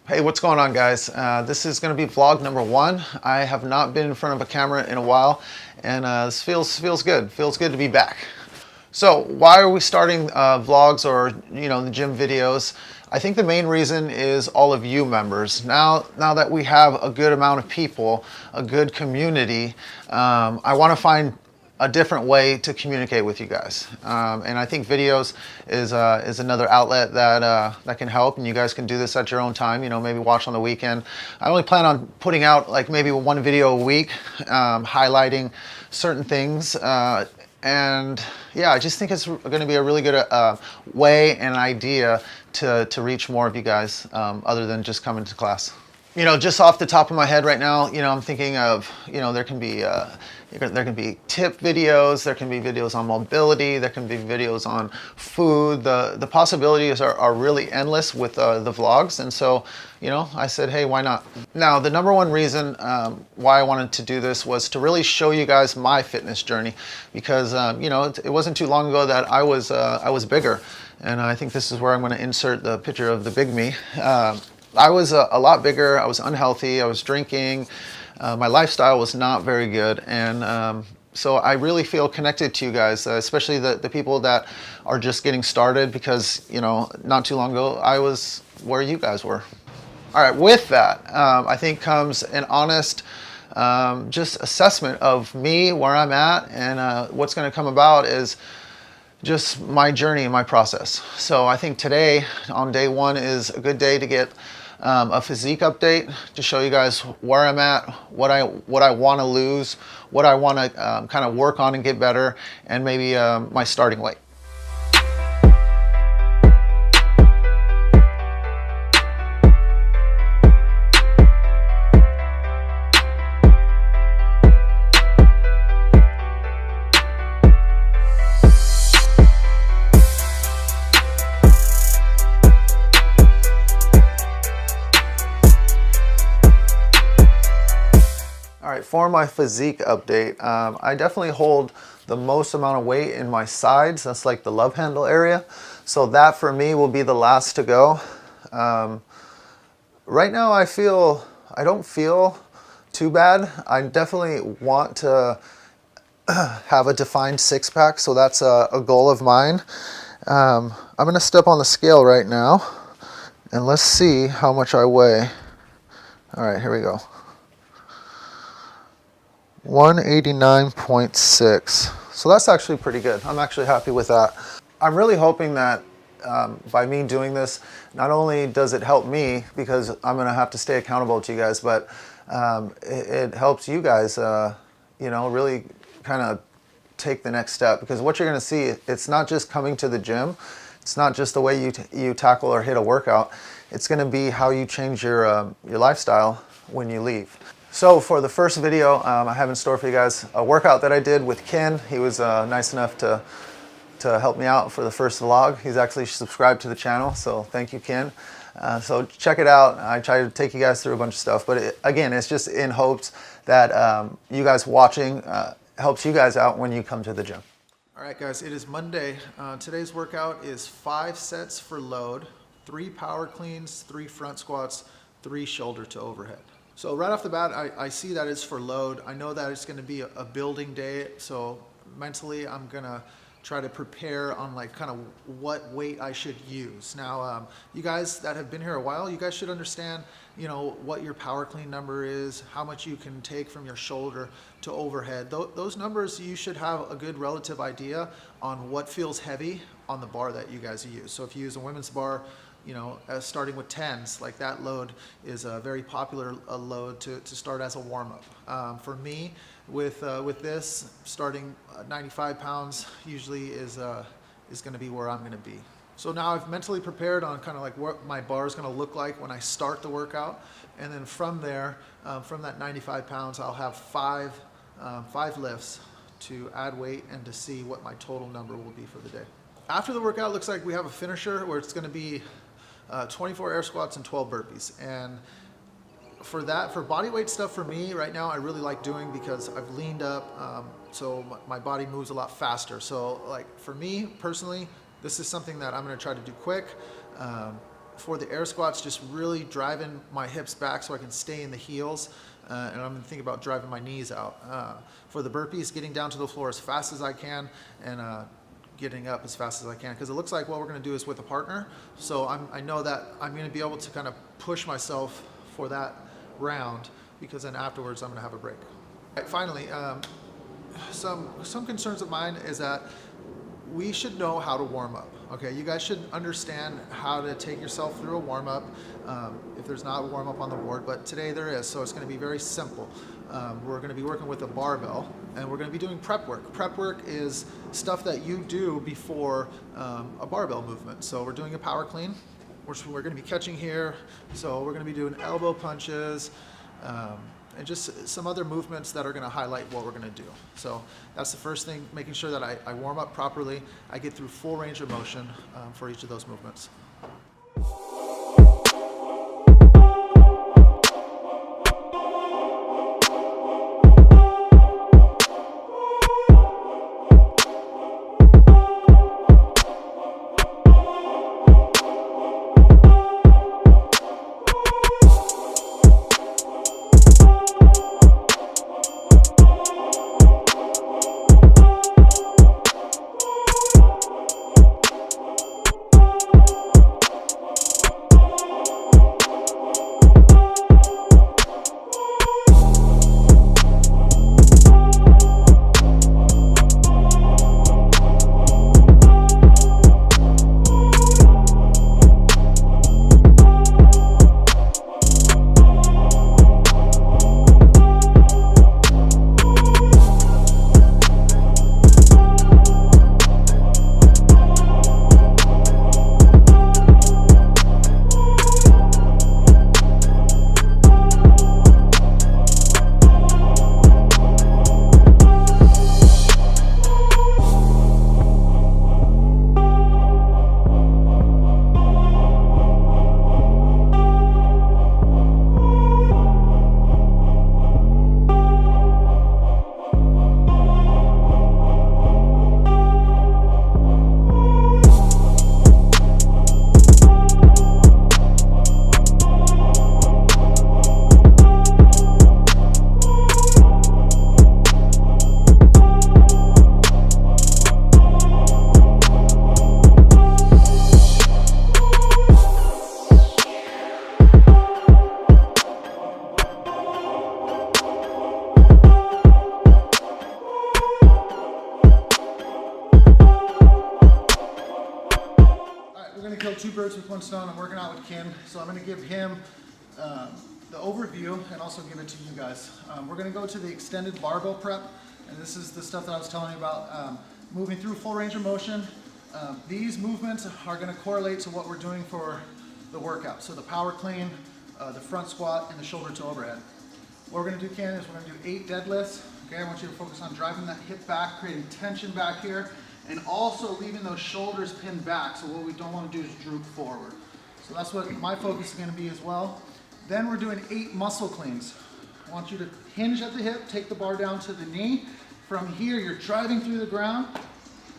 Hey, what's going on, guys? This is going to be vlog number 1. I have not been in front of a camera in a while, and this feels good. Feels good to be back. So, why are we starting vlogs or the gym videos? I think the main reason is all of you members. Now that we have a good amount of people, a good community, I want to find a different way to communicate with you guys, and I think videos is another outlet that can help, and you guys can do this at your own time. Maybe watch on the weekend. I only plan on putting out like maybe one video a week, highlighting certain things, and yeah, I just think it's going to be a really good way and idea to reach more of you guys, other than just coming to class. Just off the top of my head right now, I'm thinking of, there can be tip videos, there can be videos on mobility, there can be videos on food. The possibilities are really endless with the vlogs, and so, I said, hey, why not? Now, the number one reason why I wanted to do this was to really show you guys my fitness journey, because, it wasn't too long ago that I was bigger, and I think this is where I'm going to insert the picture of the big me. I was a lot bigger. I was unhealthy. I was drinking. My lifestyle was not very good. And so I really feel connected to you guys, especially the people that are just getting started, because, not too long ago, I was where you guys were. All right, with that, I think comes an honest just assessment of me, where I'm at, and what's going to come about is just my journey and my process. So I think today, on day 1, is a good day to get a physique update, to show you guys where I'm at, what I want to lose, what I want to kind of work on and get better, and maybe my starting weight. All right, for my physique update, I definitely hold the most amount of weight in my sides. That's like the love handle area. So that for me will be the last to go. Right now I don't feel too bad. I definitely want to have a defined six-pack, so that's a goal of mine. I'm gonna step on the scale right now, and let's see how much I weigh. All right, here we go. 189.6. So that's actually pretty good. I'm actually happy with that. I'm really hoping that by me doing this, not only does it help me, because I'm going to have to stay accountable to you guys, but it helps you guys, really kind of take the next step. Because what you're going to see, it's not just coming to the gym. It's not just the way you tackle or hit a workout. It's going to be how you change your lifestyle when you leave. So for the first video, I have in store for you guys a workout that I did with Ken. He was nice enough to help me out for the first vlog. He's actually subscribed to the channel, so thank you, Ken. So check it out. I try to take you guys through a bunch of stuff, but again, it's just in hopes that you guys watching helps you guys out when you come to the gym. All right, guys, it is Monday. Today's workout is 5 sets for load, 3 power cleans, 3 front squats, 3 shoulder to overhead. So right off the bat, I see that it's for load. I know that it's going to be a building day, so mentally I'm going to try to prepare on like kind of what weight I should use. Now, you guys that have been here a while, you guys should understand, what your power clean number is, how much you can take from your shoulder to overhead. Those numbers, you should have a good relative idea on what feels heavy on the bar that you guys use. So if you use a women's bar, starting with 10s, like that load is a very popular load to start as a warm-up. For me, with this, starting 95 pounds usually is going to be where I'm going to be. So now I've mentally prepared on kind of like what my bar is going to look like when I start the workout, and then from there, from that 95 pounds, I'll have 5 lifts to add weight and to see what my total number will be for the day. After the workout, it looks like we have a finisher where it's going to be 24 air squats and 12 burpees. And for body weight stuff, for me right now, I really like doing, because I've leaned up, so my body moves a lot faster. So like for me personally, this is something that I'm going to try to do quick. for the air squats, just really driving my hips back so I can stay in the heels. And I'm thinking about driving my knees out. For the burpees, getting down to the floor as fast as I can, and getting up as fast as I can, because it looks like what we're going to do is with a partner. So I know that I'm going to be able to kind of push myself for that round, because then afterwards I'm going to have a break. Right, finally, some concerns of mine is that we should know how to warm up. Okay, you guys should understand how to take yourself through a warm up. If there's not a warm up on the board, but today there is, so it's going to be very simple. We're going to be working with a barbell, and we're going to be doing prep work. Prep work is stuff that you do before a barbell movement. So we're doing a power clean, which we're going to be catching here. So we're going to be doing elbow punches, and just some other movements that are going to highlight what we're going to do. So that's the first thing, making sure that I warm up properly. I get through full range of motion for each of those movements. Kill two birds with one stone. I'm working out with Kim, so I'm going to give him the overview and also give it to you guys. We're going to go to the extended barbell prep, and this is the stuff that I was telling you about, moving through full range of motion. These movements are going to correlate to what we're doing for the workout. So the power clean, the front squat, and the shoulder to overhead. What we're going to do, Ken, is we're going to do 8 deadlifts. Okay, I want you to focus on driving that hip back, creating tension back here, and also leaving those shoulders pinned back. So what we don't want to do is droop forward. So that's what my focus is going to be as well. Then we're doing 8 muscle cleans. I want you to hinge at the hip, take the bar down to the knee. From here, you're driving through the ground.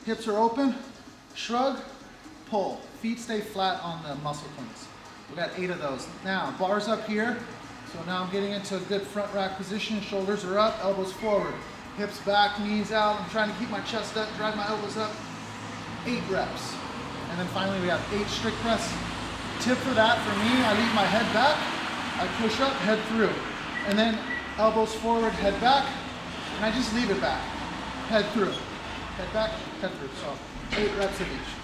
Hips are open, shrug, pull. Feet stay flat on the muscle cleans. We got 8 of those. Now, bars up here. So now I'm getting into a good front rack position. Shoulders are up, elbows forward. Hips back, knees out. I'm trying to keep my chest up, drive my elbows up. 8 reps. And then finally we have 8 strict press. Tip for that, for me, I leave my head back. I push up, head through. And then elbows forward, head back. And I just leave it back. Head through. Head back, head through. So 8 reps of each.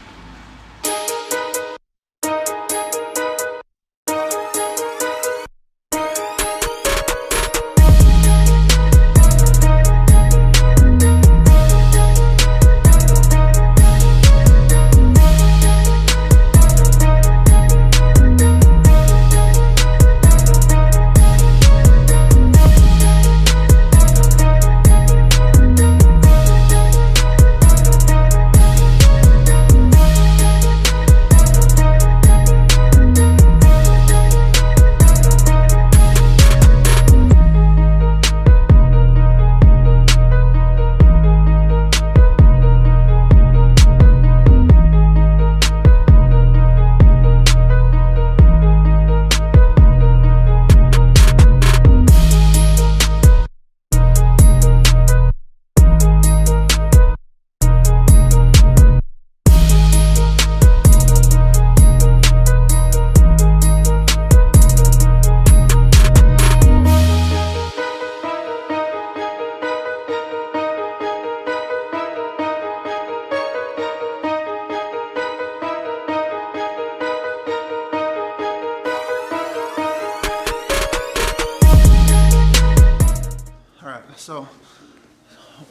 So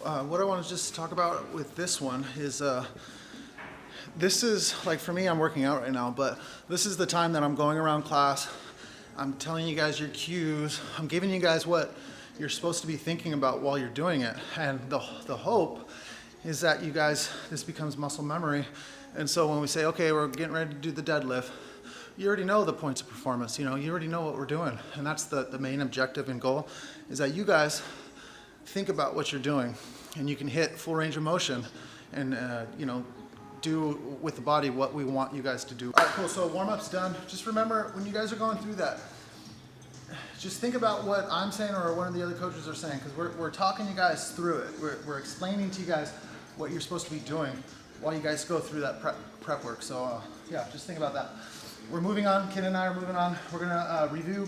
what I want to just talk about with this one is this is, like, for me, I'm working out right now, but this is the time that I'm going around class. I'm telling you guys your cues. I'm giving you guys what you're supposed to be thinking about while you're doing it. And the hope is that you guys, this becomes muscle memory. And so when we say, okay, we're getting ready to do the deadlift, you already know the points of performance. You already know what we're doing. And that's the main objective and goal, is that you guys think about what you're doing, and you can hit full range of motion and, do with the body what we want you guys to do. All right, cool, so warm-up's done. Just remember, when you guys are going through that, just think about what I'm saying or one of the other coaches are saying, because we're talking you guys through it. We're explaining to you guys what you're supposed to be doing while you guys go through that prep work. So yeah, just think about that. We're moving on, Ken and I are moving on. We're gonna review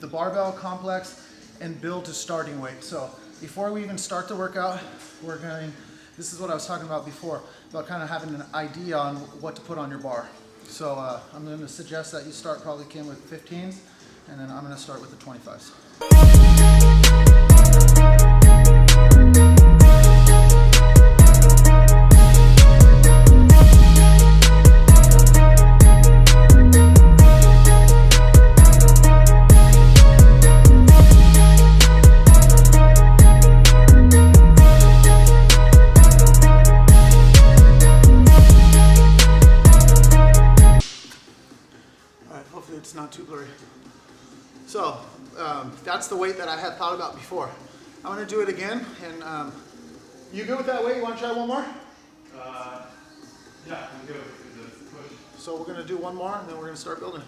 the barbell complex and build to starting weight. So before we even start the workout, this is what I was talking about before, about kind of having an idea on what to put on your bar. So I'm going to suggest that you start probably, Kim, with 15s, and then I'm going to start with the 25s. It's not too blurry. So that's the weight that I had thought about before. I'm going to do it again. And you good with that weight? You want to try one more? Yeah, I'm good. Push. So we're going to do one more, and then we're going to start building.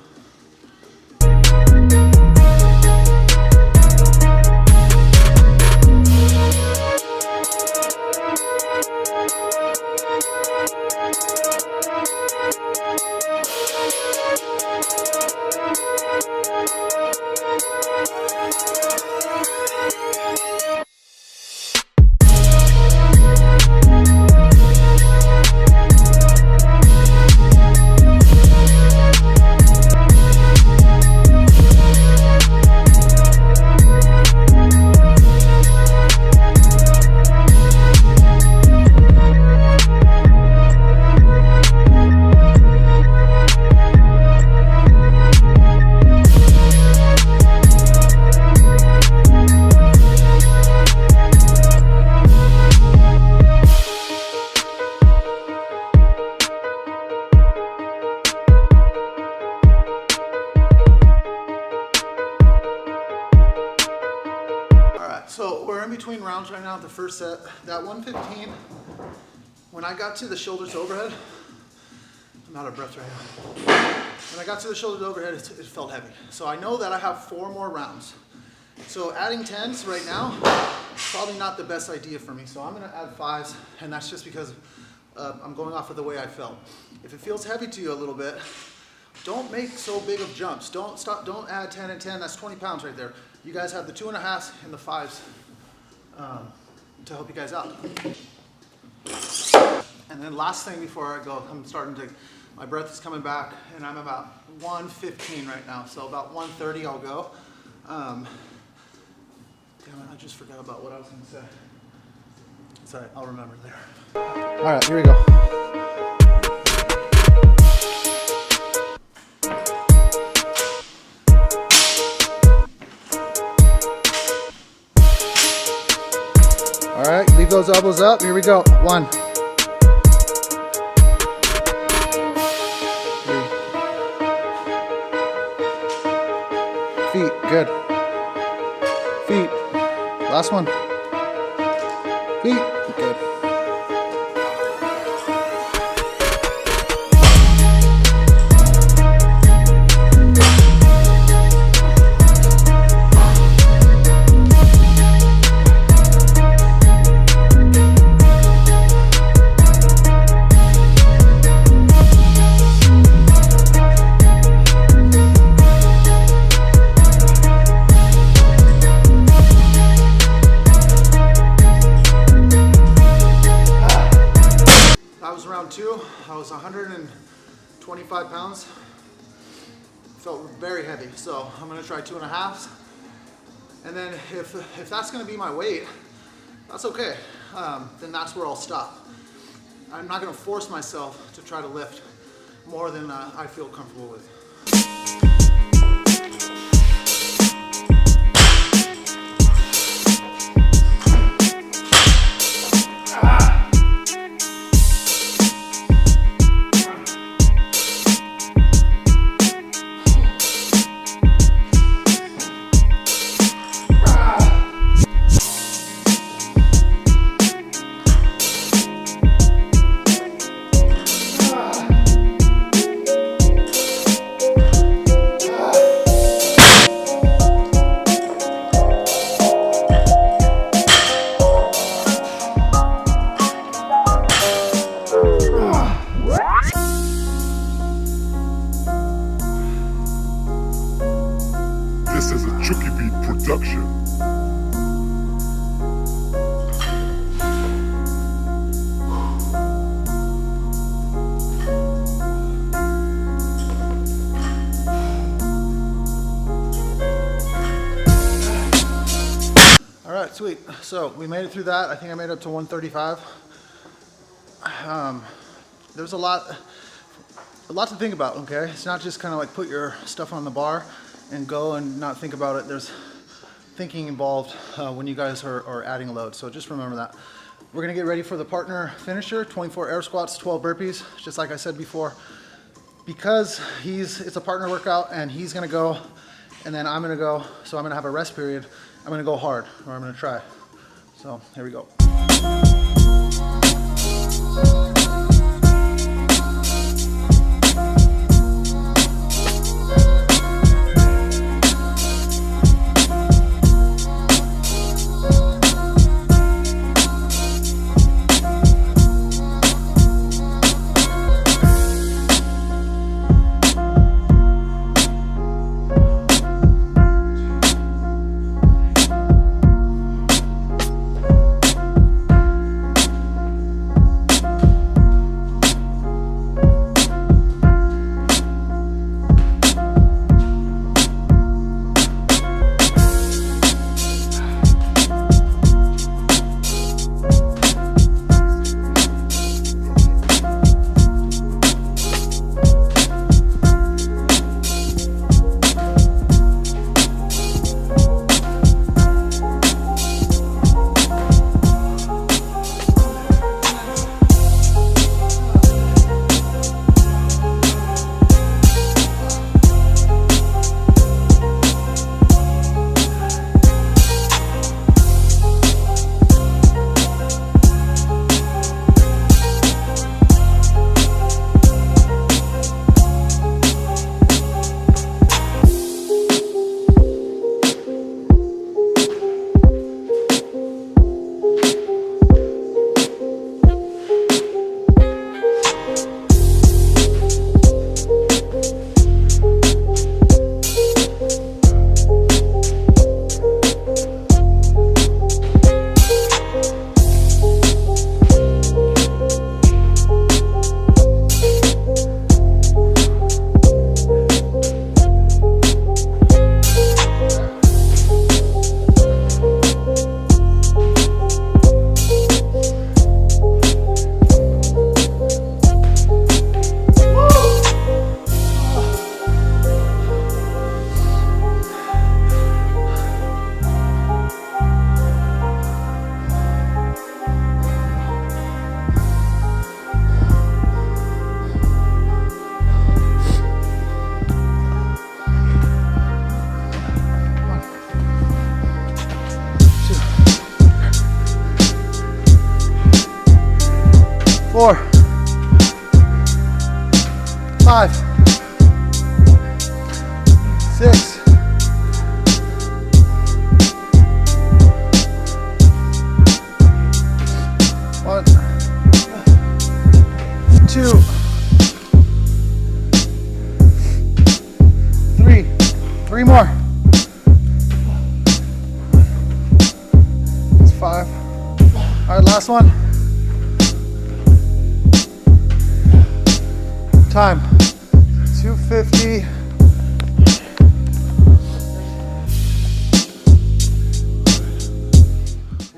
So we're in between rounds right now, the first set. That 115, when I got to the shoulders overhead, I'm out of breath right now. When I got to the shoulders overhead, it felt heavy. So I know that I have 4 more rounds. So adding 10s right now, probably not the best idea for me. So I'm gonna add 5s, and that's just because I'm going off of the way I felt. If it feels heavy to you a little bit, don't make so big of jumps. Don't add 10 and 10, that's 20 pounds right there. You guys have the 2.5s and the 5s to help you guys out. And then last thing before I go, my breath is coming back, and I'm about 115 right now. So about 130 I'll go. Damn it, I just forgot about what I was gonna say. It's all right, I'll remember there. All right, here we go. All right, leave those elbows up. Here we go. 1, 3. Feet, good. Feet. Last one. Feet, good. I was 125 pounds. Felt very heavy, so I'm gonna try 2.5s. And then if that's gonna be my weight, That's okay. Then that's where I'll stop. I'm not going to force myself to try to lift more than I feel comfortable with. This is a Tricky Beat production. All right, sweet. So we made it through that. I think I made it up to 135. There's a lot to think about, okay? It's not just kind of like put your stuff on the bar and go and not think about it. There's thinking involved when you guys are adding load. So just remember that. We're gonna get ready for the partner finisher, 24 air squats, 12 burpees, just like I said before. Because it's a partner workout and he's gonna go and then I'm gonna go, so I'm gonna have a rest period. I'm gonna go hard, or I'm gonna try. So here we go. Four, 5, 6, 1, 2, 3, 3 more. It's 5. All right, last one. Time, 250.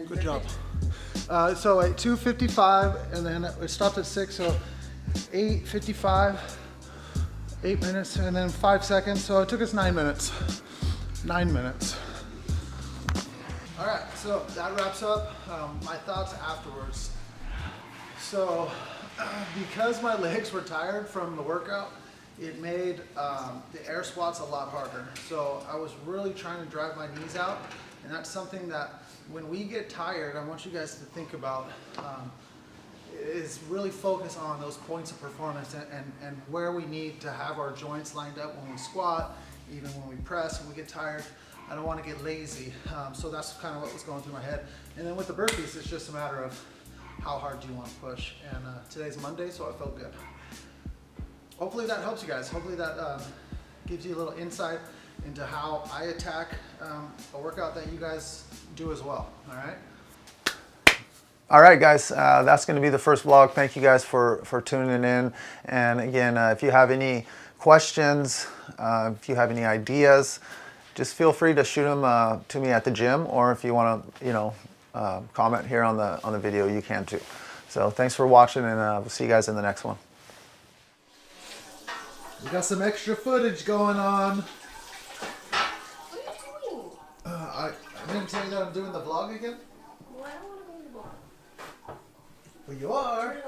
Good job. So at 2:55, and then it stopped at 6, so 8:55, 8 minutes, and then 5 seconds. So it took us 9 minutes. 9 minutes. All right, so that wraps up my thoughts afterwards. So because my legs were tired from the workout, it made the air squats a lot harder. So I was really trying to drive my knees out, and that's something that when we get tired, I want you guys to think about is really focus on those points of performance and where we need to have our joints lined up when we squat, even when we press, when we get tired. I don't want to get lazy. So that's kind of what was going through my head. And then with the burpees, it's just a matter of how hard do you want to push. And today's Monday, so I felt good. Hopefully that helps you guys. Hopefully that gives you a little insight into how I attack a workout that you guys do as well. All right. All right, guys, that's going to be the first vlog. Thank you guys for tuning in. And again, if you have any questions, if you have any ideas, just feel free to shoot them to me at the gym, or if you want to, comment here on the video, you can too. So thanks for watching, and we'll see you guys in the next one. We got some extra footage going on. What are you doing? I didn't tell you that I'm doing the vlog again. Well, I don't want to go in the bar. Well, you are. Turn it